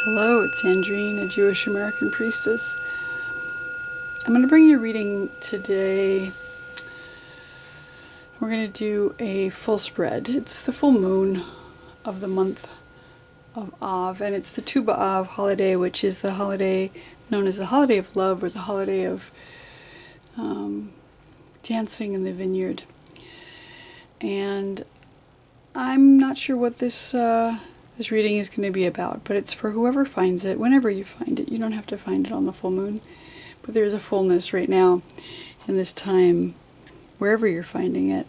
Hello, it's Andrine, a Jewish American priestess. I'm going to bring you a reading today. We're going to do a full spread. It's the full moon of the month of Av, and it's the Tu B'Av holiday, which is the holiday known as the holiday of love, or the holiday of dancing in the vineyard. And I'm not sure what this reading is going to be about, but it's for whoever finds it, whenever you find it. You don't have to find it on the full moon, but there's a fullness right now in this time, wherever you're finding it.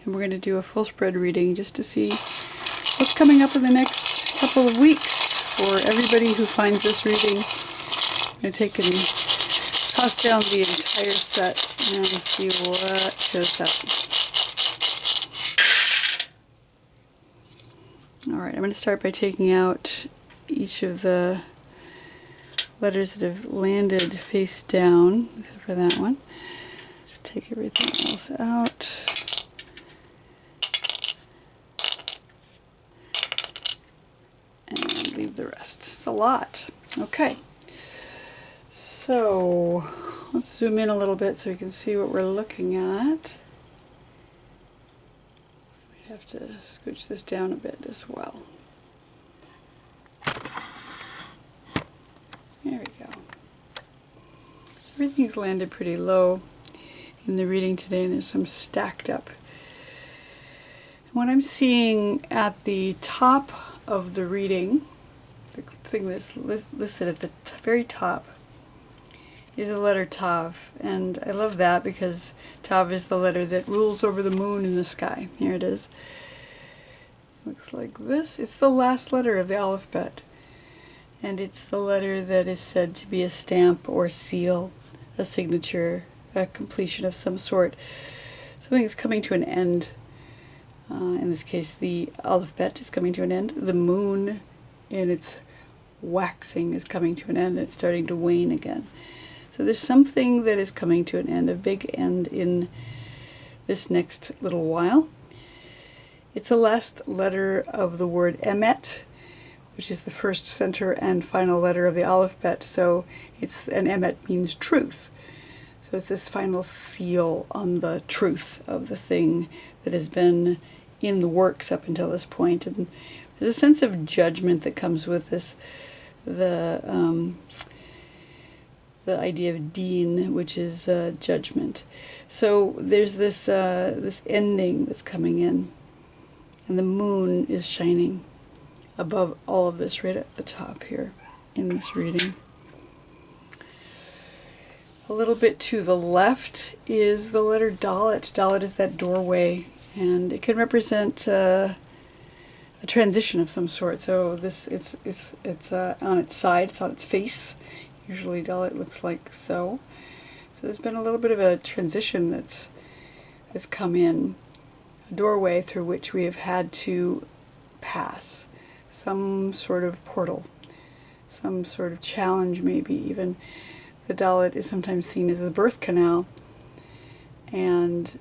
And we're going to do a full spread reading just to see what's coming up in the next couple of weeks for everybody who finds this reading. I'm going to take and toss down the entire set and see what shows up. Alright, I'm going to start by taking out each of the letters that have landed face down, except for that one. Take everything else out. And leave the rest. It's a lot. Okay. So, let's zoom in a little bit so we can see what we're looking at. Have to scooch this down a bit as well. There we go. So everything's landed pretty low in the reading today, and there's some stacked up. And what I'm seeing at the top of the reading, the thing that's listed at the very top, is the letter Tav, and I love that because Tav is the letter that rules over the moon in the sky. Here it is. Looks like this. It's the last letter of the alphabet, and it's the letter that is said to be a stamp or seal, a signature, a completion of some sort. Something is coming to an end. In this case, the alphabet is coming to an end. The moon in its waxing is coming to an end. It's starting to wane again. So there's something that is coming to an end, a big end in this next little while. It's the last letter of the word emet, which is the first, center, and final letter of the alphabet. So an emet means truth. So it's this final seal on the truth of the thing that has been in the works up until this point. And there's a sense of judgment that comes with this. The idea of din, which is judgment. So there's this ending that's coming in, and the moon is shining above all of this right at the top here in this reading. A little bit to the left is the letter Dalet. Dalet is that doorway, and it can represent a transition of some sort. So it's on its side, it's on its face. Usually Dalet looks like so. So there's been a little bit of a transition that's come in, a doorway through which we have had to pass, some sort of portal, some sort of challenge maybe even. The Dalet is sometimes seen as the birth canal, and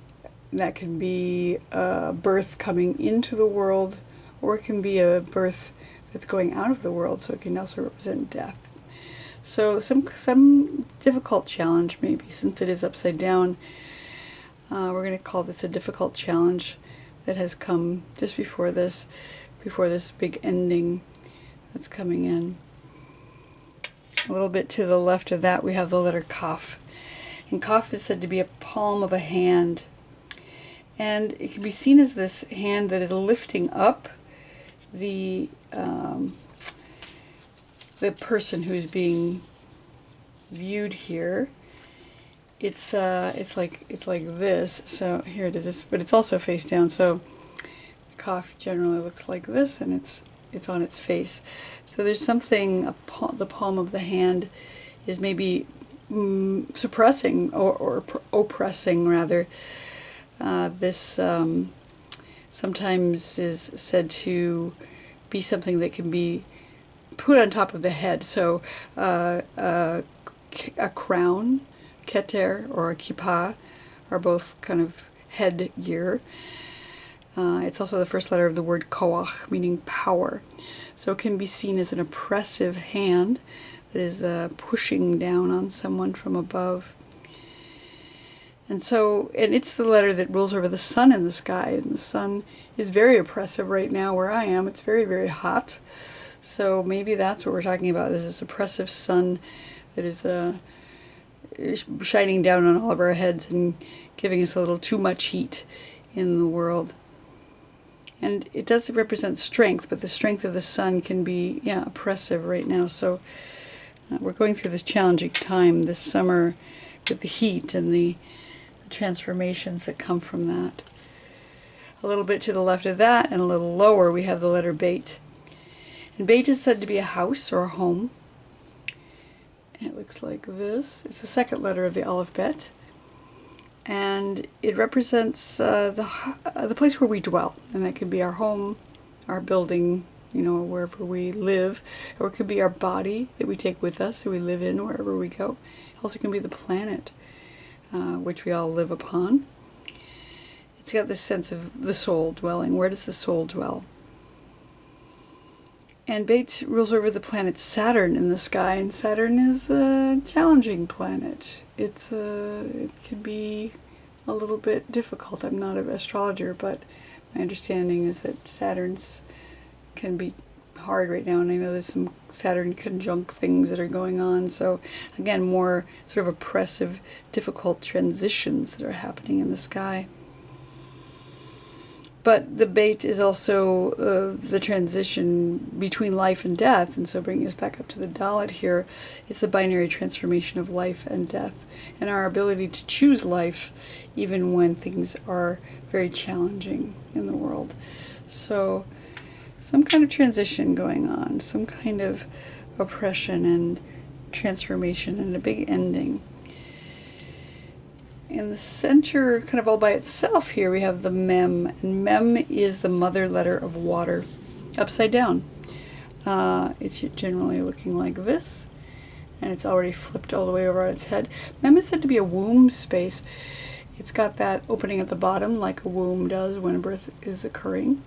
that can be a birth coming into the world, or it can be a birth that's going out of the world, so it can also represent death. So some difficult challenge maybe, since it is upside down. We're going to call this a difficult challenge that has come just before this big ending that's coming in. A little bit to the left of that we have the letter Kaf. And Kaf is said to be a palm of a hand. And it can be seen as this hand that is lifting up the person who's being viewed here. It's like this. So here it is, but it's also face down. So the Kaf generally looks like this, and it's on its face. So there's something, the palm of the hand is maybe suppressing or oppressing rather. This sometimes is said to be something that can be put on top of the head. So a crown, keter, or a kippah are both kind of headgear. It's also the first letter of the word koach, meaning power. So it can be seen as an oppressive hand that is pushing down on someone from above. And it's the letter that rules over the sun in the sky, and the sun is very oppressive right now where I am. It's very, very hot. So maybe that's what we're talking about. There's this oppressive sun that is shining down on all of our heads and giving us a little too much heat in the world. And it does represent strength, but the strength of the sun can be, oppressive right now. So we're going through this challenging time this summer with the heat and the transformations that come from that. A little bit to the left of that and a little lower we have the letter Beit. And Beit is said to be a house or a home. It looks like this. It's the second letter of the alphabet. And it represents the place where we dwell. And that could be our home, our building, wherever we live. Or it could be our body that we take with us, that we live in wherever we go. It also can be the planet, which we all live upon. It's got this sense of the soul dwelling. Where does the soul dwell? And Beit rules over the planet Saturn in the sky, and Saturn is a challenging planet. It can be a little bit difficult. I'm not an astrologer, but my understanding is that Saturn's can be hard right now, and I know there's some Saturn conjunct things that are going on. So again, more sort of oppressive, difficult transitions that are happening in the sky. But the Beit is also the transition between life and death, and so bringing us back up to the Dalet here, it's the binary transformation of life and death, and our ability to choose life even when things are very challenging in the world. So some kind of transition going on, some kind of oppression and transformation and a big ending. In the center, kind of all by itself here, we have the Mem. And Mem is the mother letter of water, upside down. It's generally looking like this, and it's already flipped all the way over on its head. Mem is said to be a womb space. It's got that opening at the bottom, like a womb does when a birth is occurring,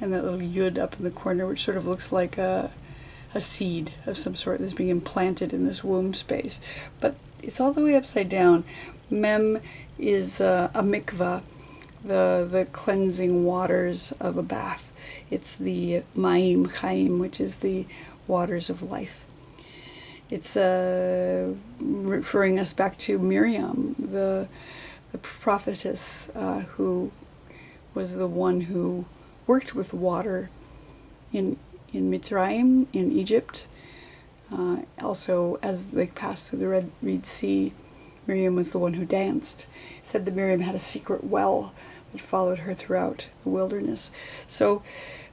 and that little yud up in the corner, which sort of looks like a seed of some sort that's being implanted in this womb space. But it's all the way upside down. Mem is a mikvah, the cleansing waters of a bath. It's the Ma'im Chaim, which is the waters of life. It's referring us back to Miriam, the prophetess who was the one who worked with water in Mitzrayim, in Egypt. Also, as they passed through the Red Sea, Miriam was the one who danced. It said that Miriam had a secret well that followed her throughout the wilderness. So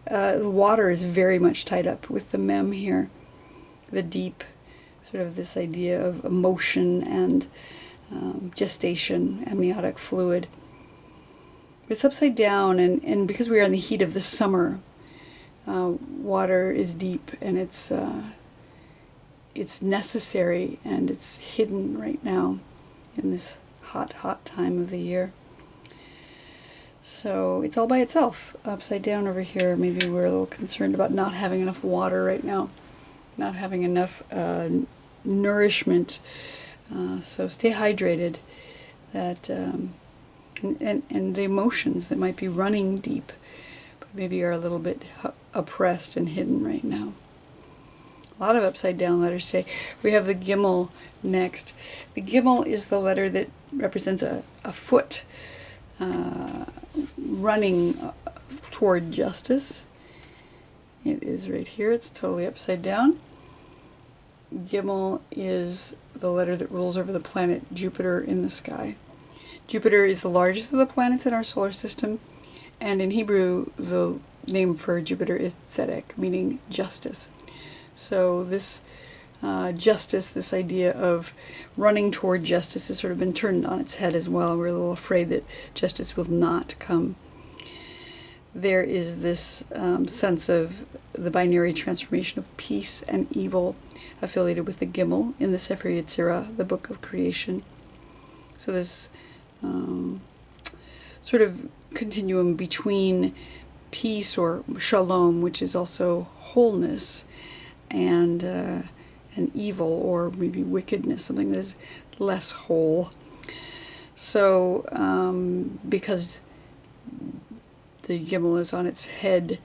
the water is very much tied up with the Mem here. The deep, sort of this idea of emotion and gestation, amniotic fluid. It's upside down, and because we are in the heat of the summer, water is deep, and it's necessary, and it's hidden right now in this hot time of the year. So it's all by itself, upside down over here. Maybe we're a little concerned about not having enough water right now, not having enough nourishment. So stay hydrated. That and the emotions that might be running deep, but maybe are a little bit oppressed and hidden right now. A lot of upside down letters today. We have the Gimel next. The Gimel is the letter that represents a foot running toward justice. It is right here. It's totally upside down. Gimel is the letter that rules over the planet Jupiter in the sky. Jupiter is the largest of the planets in our solar system, and in Hebrew the name for Jupiter is Tzedek, meaning justice. So this justice, this idea of running toward justice, has sort of been turned on its head as well. We're a little afraid that justice will not come. There is this sense of the binary transformation of peace and evil affiliated with the Gimel in the Sefer Yetzirah, the book of creation. So this sort of continuum between peace or shalom, which is also wholeness, and evil or maybe wickedness, something that is less whole. So because the Gimel is on its head,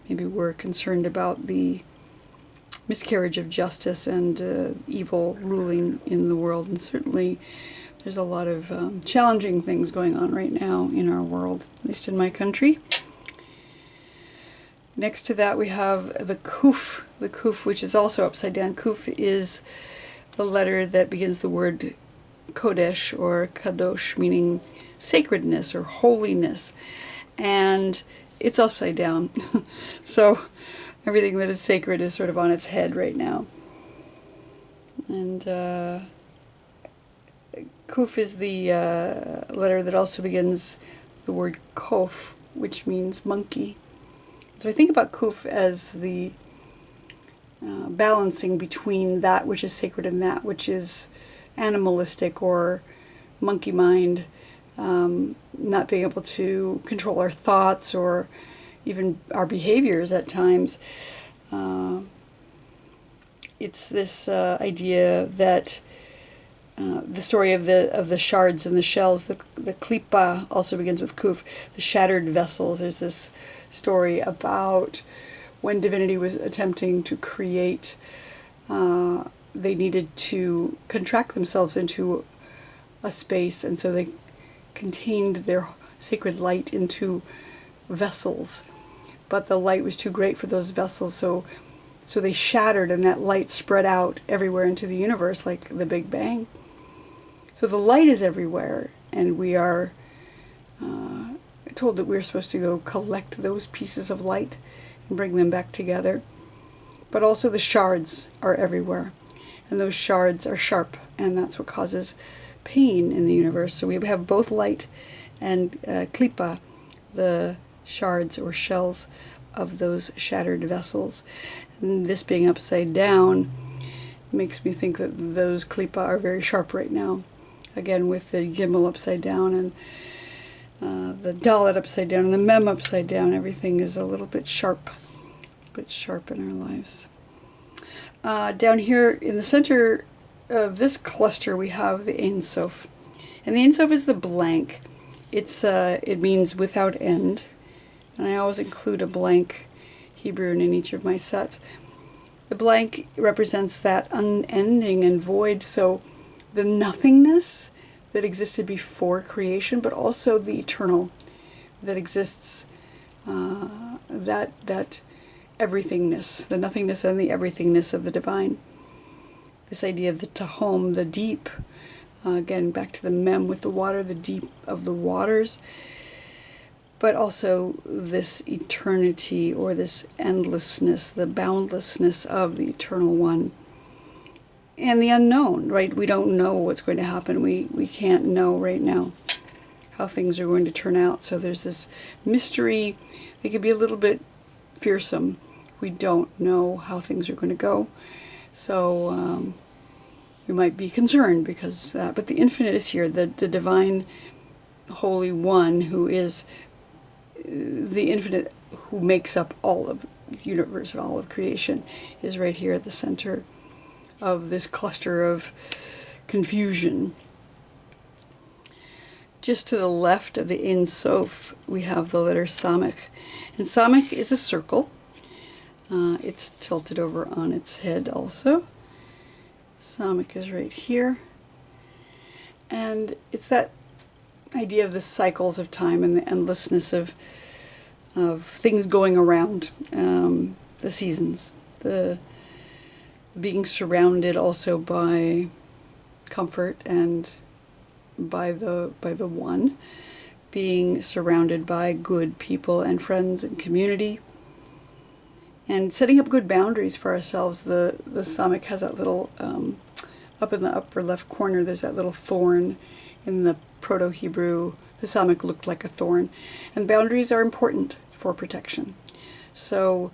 maybe we're concerned about the miscarriage of justice and evil ruling in the world. And certainly there's a lot of challenging things going on right now in our world, at least in my country. Next to that we have the Kuf, which is also upside down. Kuf is the letter that begins the word Kodesh or Kadosh, meaning sacredness or holiness. And it's upside down. So everything that is sacred is sort of on its head right now. And Kuf is the letter that also begins the word Kof, which means monkey. So I think about Kuf as the balancing between that which is sacred and that which is animalistic or monkey mind, not being able to control our thoughts or even our behaviors at times. It's this idea that the story of the shards and the shells, the klipa also begins with kuf, the shattered vessels. There's this story about when divinity was attempting to create, they needed to contract themselves into a space, and so they contained their sacred light into vessels. But the light was too great for those vessels, so they shattered, and that light spread out everywhere into the universe like the Big Bang. So the light is everywhere, and we are told that we're supposed to go collect those pieces of light and bring them back together. But also the shards are everywhere, and those shards are sharp, and that's what causes pain in the universe. So we have both light and klipa, the shards or shells of those shattered vessels. And this being upside down makes me think that those klipa are very sharp right now. Again, with the Gimel upside down and the Dalet upside down and the Mem upside down, everything is a little bit sharp in our lives. Down here in the center of this cluster we have the Ein Sof. And the Ein Sof is the blank. It means without end. And I always include a blank Hebrew in each of my sets. The blank represents that unending and void, so the nothingness that existed before creation, but also the eternal that exists, that everythingness, the nothingness and the everythingness of the divine. This idea of the Tahom, the deep, again back to the Mem with the water, the deep of the waters, but also this eternity or this endlessness, the boundlessness of the Eternal One. And the unknown, right? We don't know what's going to happen. We can't know right now how things are going to turn out. So there's this mystery. It can be a little bit fearsome if we don't know how things are going to go. So we might be concerned because, but the infinite is here. The divine Holy One, who is the infinite, who makes up all of the universe and all of creation, is right here at the center of this cluster of confusion. Just to the left of the Ein Sof, we have the letter Samech. And Samech is a circle. It's tilted over on its head also. Samech is right here. And it's that idea of the cycles of time and the endlessness of things going around, the seasons, the being surrounded also by comfort and by the One, being surrounded by good people and friends and community, and setting up good boundaries for ourselves. The Samech has that little up in the upper left corner. There's that little thorn. In the Proto-Hebrew, the Samech looked like a thorn, and boundaries are important for protection. So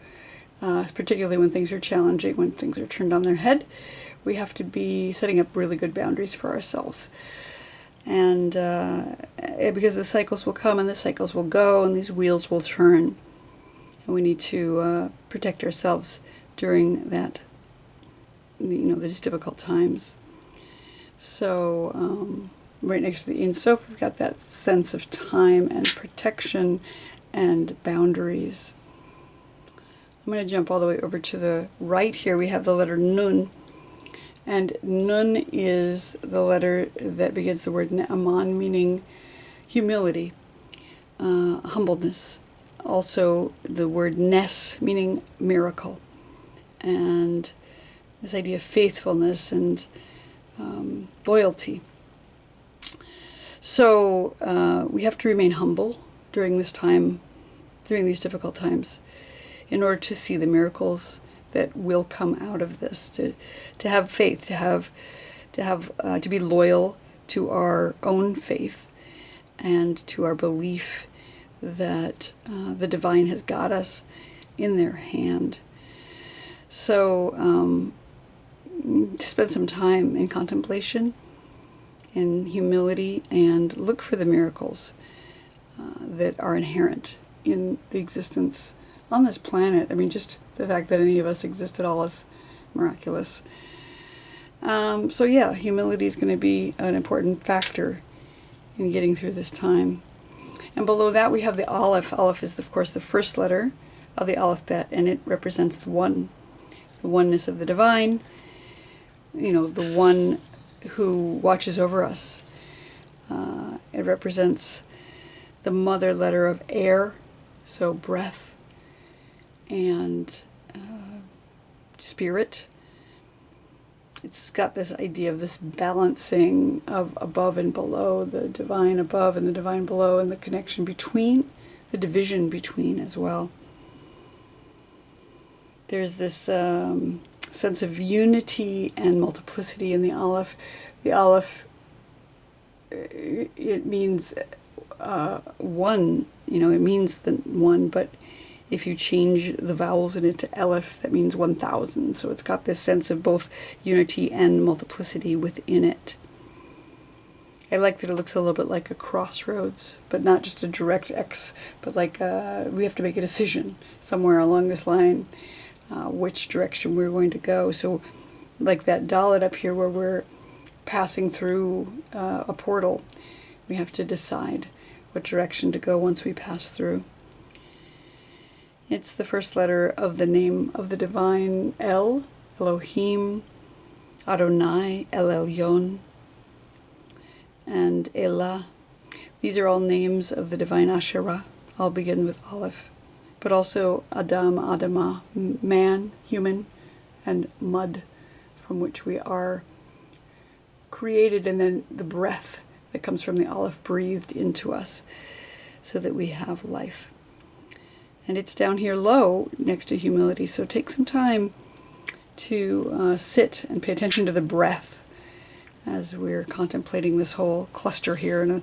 particularly when things are challenging, when things are turned on their head, we have to be setting up really good boundaries for ourselves. And because the cycles will come and the cycles will go and these wheels will turn. And we need to protect ourselves during that, these difficult times. So right next to the Ein Sof, we've got that sense of time and protection and boundaries. I'm going to jump all the way over to the right here. We have the letter Nun. And Nun is the letter that begins the word Ne'aman, meaning humility, humbleness. Also the word Nes, meaning miracle. And this idea of faithfulness and loyalty. So we have to remain humble during this time, during these difficult times, in order to see the miracles that will come out of this. To have faith, to be loyal to our own faith and to our belief that the divine has got us in their hand. So to spend some time in contemplation, in humility, and look for the miracles that are inherent in the existence on this planet. I mean, just the fact that any of us exist at all is miraculous. So yeah, humility is going to be an important factor in getting through this time. And below that we have the Aleph. Aleph is, of course, the first letter of the alphabet, and it represents the oneness of the divine, the one who watches over us. It represents the mother letter of air, so breath and spirit. It's got this idea of this balancing of above and below, the divine above and the divine below, and the connection between, the division between as well. There's this sense of unity and multiplicity in the Aleph. The Aleph, it means one, it means the one, but if you change the vowels in it to Aleph, that means 1,000. So it's got this sense of both unity and multiplicity within it. I like that it looks a little bit like a crossroads, but not just a direct X, but like we have to make a decision somewhere along this line, which direction we're going to go. So like that Dalet up here where we're passing through a portal, we have to decide what direction to go once we pass through. It's the first letter of the name of the divine El, Elohim, Adonai, El Elyon, and Elah. These are all names of the divine Asherah. I'll begin with Aleph. But also Adam, Adamah, man, human, and mud, from which we are created, and then the breath that comes from the Aleph breathed into us so that we have life. And it's down here low next to humility, so take some time to sit and pay attention to the breath as we're contemplating this whole cluster here. In a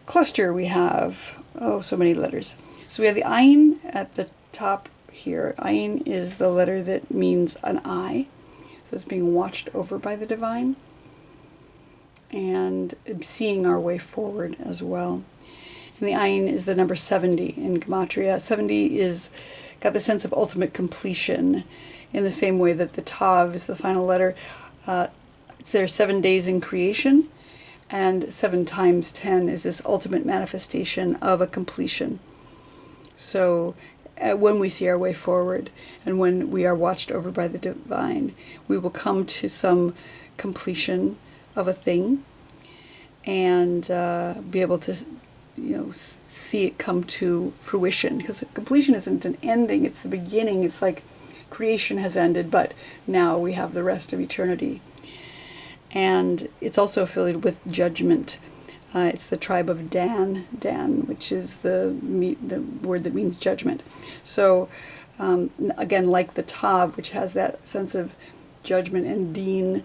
cluster we have, so many letters. So we have the Ayin at the top here. Ayin is the letter that means an eye, so it's being watched over by the divine and seeing our way forward as well. And the Ayin is the number 70 in Gematria. 70 is got the sense of ultimate completion in the same way that the Tav is the final letter. There are 7 days in creation, and 7 times 10 is this ultimate manifestation of a completion. So when we see our way forward and when we are watched over by the divine, we will come to some completion of a thing and be able to see it come to fruition, because completion isn't an ending, it's the beginning. It's like creation has ended, but now we have the rest of eternity. And it's also affiliated with judgment. It's the tribe of Dan, which is the word that means judgment. So again, like the Tav, which has that sense of judgment, and Din,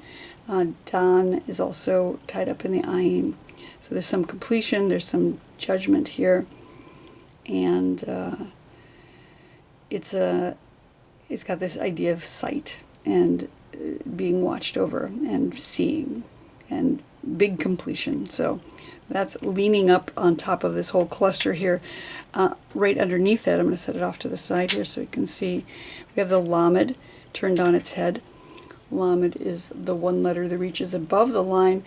Dan is also tied up in the Ayin. So there's some completion, there's some judgment here, and it's got this idea of sight and being watched over and seeing and big completion. So that's leaning up on top of this whole cluster here. Right underneath it, I'm going to set it off to the side here so you can see, we have the Lamed turned on its head. Lamed is the one letter that reaches above the line.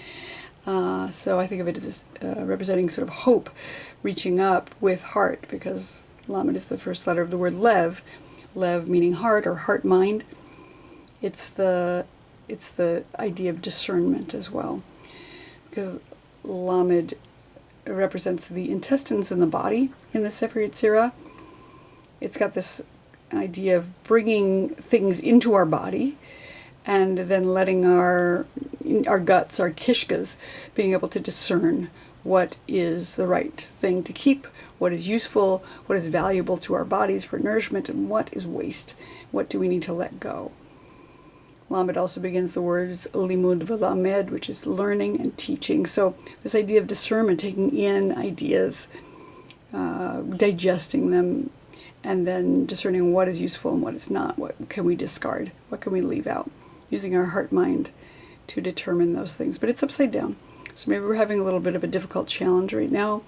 So I think of it as representing sort of hope reaching up with heart, because Lamed is the first letter of the word Lev. Lev meaning heart or heart-mind. It's the idea of discernment as well, because Lamed represents the intestines in the body in the Sefer Yetzirah. It's got this idea of bringing things into our body and then letting our guts, our kishkas, being able to discern what is the right thing to keep, what is useful, what is valuable to our bodies for nourishment, and what is waste. What do we need to let go? Lamed also begins the words limud v'lamed, which is learning and teaching. So this idea of discernment, taking in ideas, digesting them, and then discerning what is useful and what is not. What can we discard? What can we leave out? Using our heart-mind to determine those things. But it's upside down. So maybe we're having a little bit of a difficult challenge right now,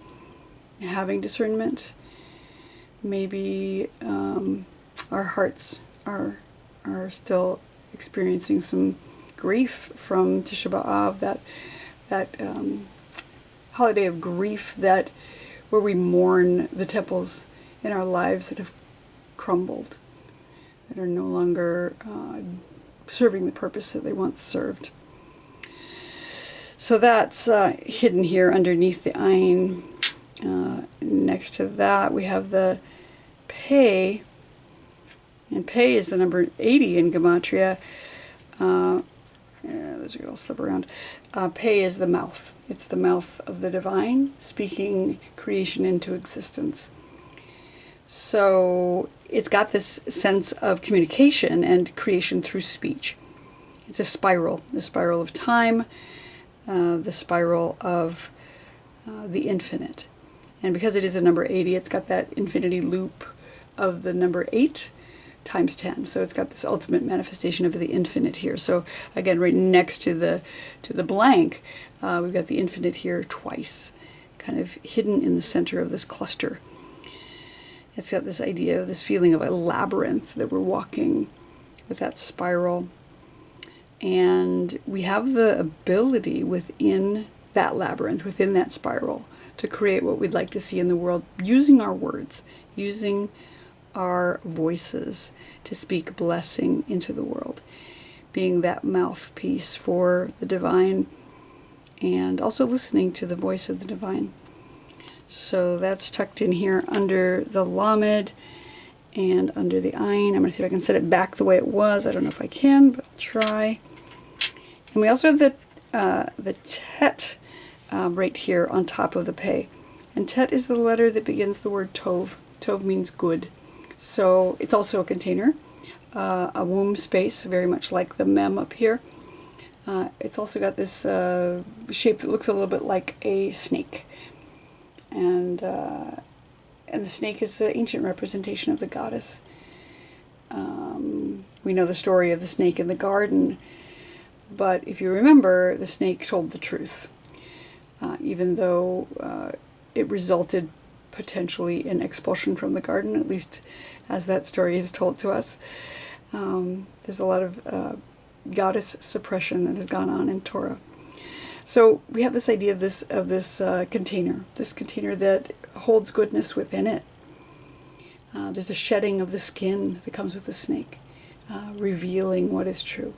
having discernment. Maybe our hearts are still experiencing some grief from Tisha B'Av, that holiday of grief, that where we mourn the temples in our lives that have crumbled, that are no longer serving the purpose that they once served. So that's hidden here underneath the Ayin. Next to that we have the Pei, and Pei is the number 80 in Gematria. Those are all slip around. Pei is the mouth. It's the mouth of the divine, speaking creation into existence. So it's got this sense of communication and creation through speech. It's a spiral, the spiral of time, the spiral of the infinite. And because it is a number 80, it's got that infinity loop of the number 8 times 10. So it's got this ultimate manifestation of the infinite here. So again, right next to the blank, we've got the infinite here twice, kind of hidden in the center of this cluster. It's got this idea of this feeling of a labyrinth that we're walking with that spiral. And we have the ability within that labyrinth, within that spiral, to create what we'd like to see in the world, using our words, using our voices to speak blessing into the world, being that mouthpiece for the divine, and also listening to the voice of the divine. So that's tucked in here under the Lamed and under the Ayin. I'm going to see if I can set it back the way it was. I don't know if I can, but I'll try. And we also have the Tet right here on top of the Pei. And Tet is the letter that begins the word Tov. Tov means good. So it's also a container, a womb space, very much like the Mem up here. It's also got this shape that looks a little bit like a snake. And the snake is the ancient representation of the goddess. We know the story of the snake in the garden, but if you remember, the snake told the truth, even though it resulted potentially in expulsion from the garden, at least as that story is told to us. There's a lot of goddess suppression that has gone on in Torah. So we have this idea of this container that holds goodness within it. There's a shedding of the skin that comes with the snake, revealing what is true.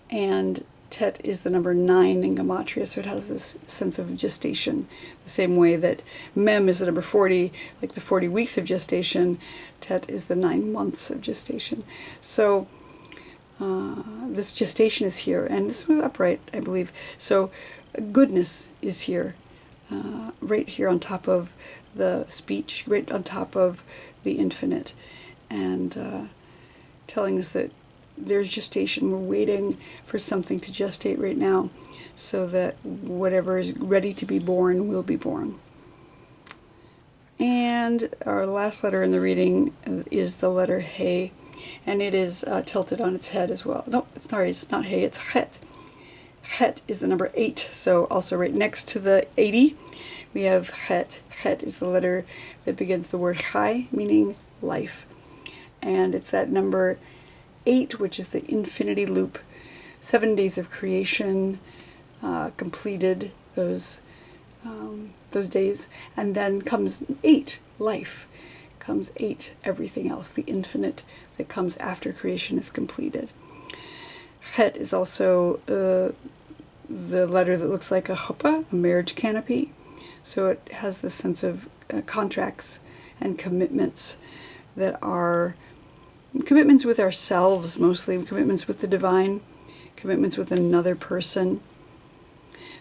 And Tet is the number 9 in Gematria, so it has this sense of gestation. The same way that Mem is the number 40, like the 40 weeks of gestation, Tet is the 9 months of gestation. So this gestation is here, and this was upright, I believe. So goodness is here, right here on top of the speech, right on top of the infinite, and telling us that there's gestation. We're waiting for something to gestate right now, so that whatever is ready to be born will be born. And our last letter in the reading is the letter He, and it is tilted on its head as well. No, it's not He, it's Het. Het is the number 8, so also right next to the 80, we have Het. Het is the letter that begins the word Chai, meaning life. And it's that number 8, which is the infinity loop. 7 days of creation completed those days, and then comes 8, life. Comes 8, everything else, the infinite that comes after creation is completed. Het is also the letter that looks like a chuppah, a marriage canopy. So it has this sense of contracts and commitments that are commitments with ourselves mostly, commitments with the divine, commitments with another person.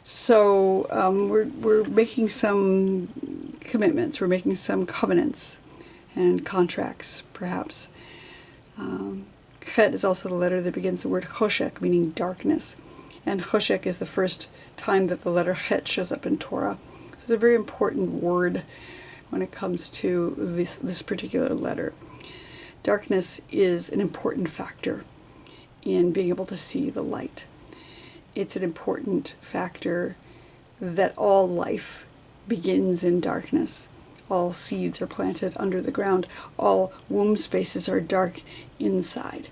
So we're making some commitments, we're making some covenants and contracts, perhaps. Het is also the letter that begins the word choshek, meaning darkness. And choshek is the first time that the letter Het shows up in Torah. So it's a very important word when it comes to this particular letter. Darkness is an important factor in being able to see the light. It's an important factor that all life begins in darkness. All seeds are planted under the ground. All womb spaces are dark inside.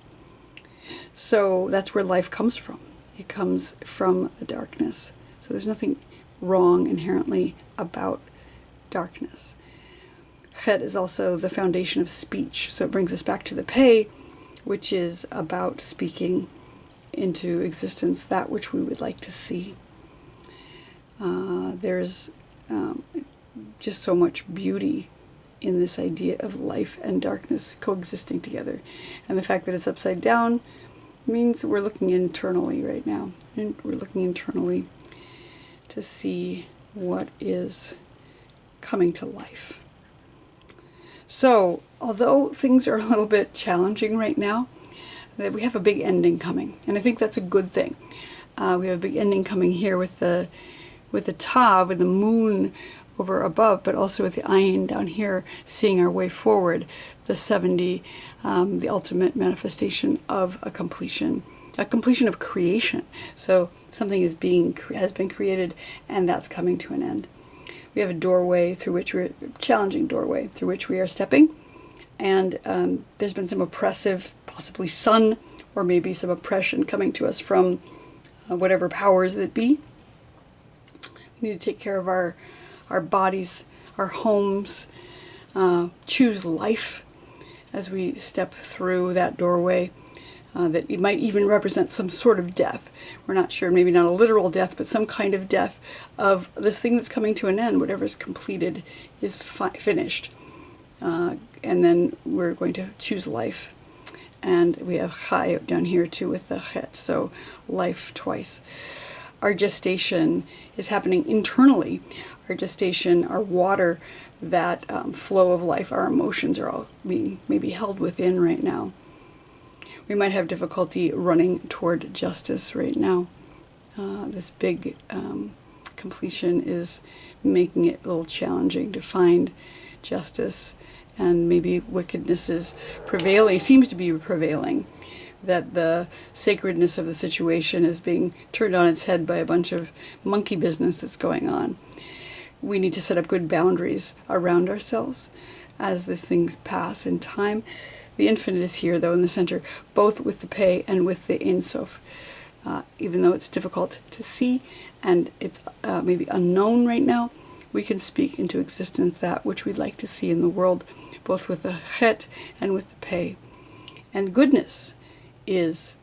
So that's where life comes from. It comes from the darkness. So there's nothing wrong inherently about darkness. Het is also the foundation of speech. So it brings us back to the Pei, which is about speaking into existence that which we would like to see. There's just so much beauty in this idea of life and darkness coexisting together. And the fact that it's upside down means we're looking internally right now. And we're looking internally to see what is coming to life. So, although things are a little bit challenging right now, that we have a big ending coming, and I think that's a good thing. We have a big ending coming here with the Tav, with the moon over above, but also with the Ayin down here, seeing our way forward, the 70, the ultimate manifestation of a completion of creation. So something has been created, and that's coming to an end. We have a doorway through which a challenging doorway through which we are stepping. And there's been some oppressive, possibly sun, or maybe some oppression coming to us from whatever powers that be. We need to take care of our bodies, our homes, choose life as we step through that doorway. That it might even represent some sort of death. We're not sure, maybe not a literal death, but some kind of death of this thing that's coming to an end. Whatever is completed is finished. And then we're going to choose life. And we have Chai down here too with the Het, so life twice. Our gestation is happening internally. Our gestation, our water, that flow of life, our emotions are all being maybe held within right now. We might have difficulty running toward justice right now. This big completion is making it a little challenging to find justice, and maybe wickedness is prevailing, seems to be prevailing, that the sacredness of the situation is being turned on its head by a bunch of monkey business that's going on. We need to set up good boundaries around ourselves as these things pass in time. The infinite is here, though, in the center, both with the Pei and with the Ein Sof. Even though it's difficult to see and it's maybe unknown right now, we can speak into existence that which we'd like to see in the world, both with the Het and with the Pei. And goodness is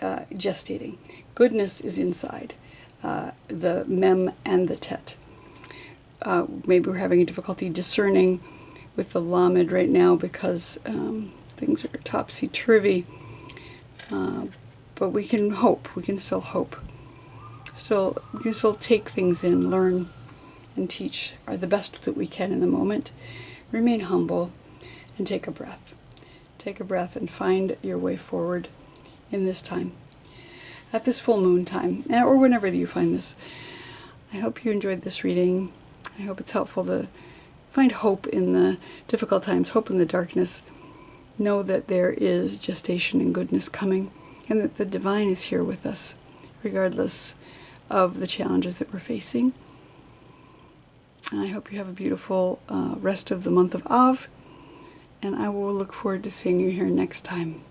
gestating. Goodness is inside the Mem and the Tet. Maybe we're having a difficulty discerning with the Lamed right now because things are topsy-turvy. But we can hope. We can still hope. We can still take things in, learn, and teach the best that we can in the moment. Remain humble and take a breath. Take a breath and find your way forward in this time, at this full moon time, or whenever you find this. I hope you enjoyed this reading. I hope it's helpful to find hope in the difficult times, hope in the darkness. Know that there is gestation and goodness coming, and that the divine is here with us, regardless of the challenges that we're facing. And I hope you have a beautiful rest of the month of Av, and I will look forward to seeing you here next time.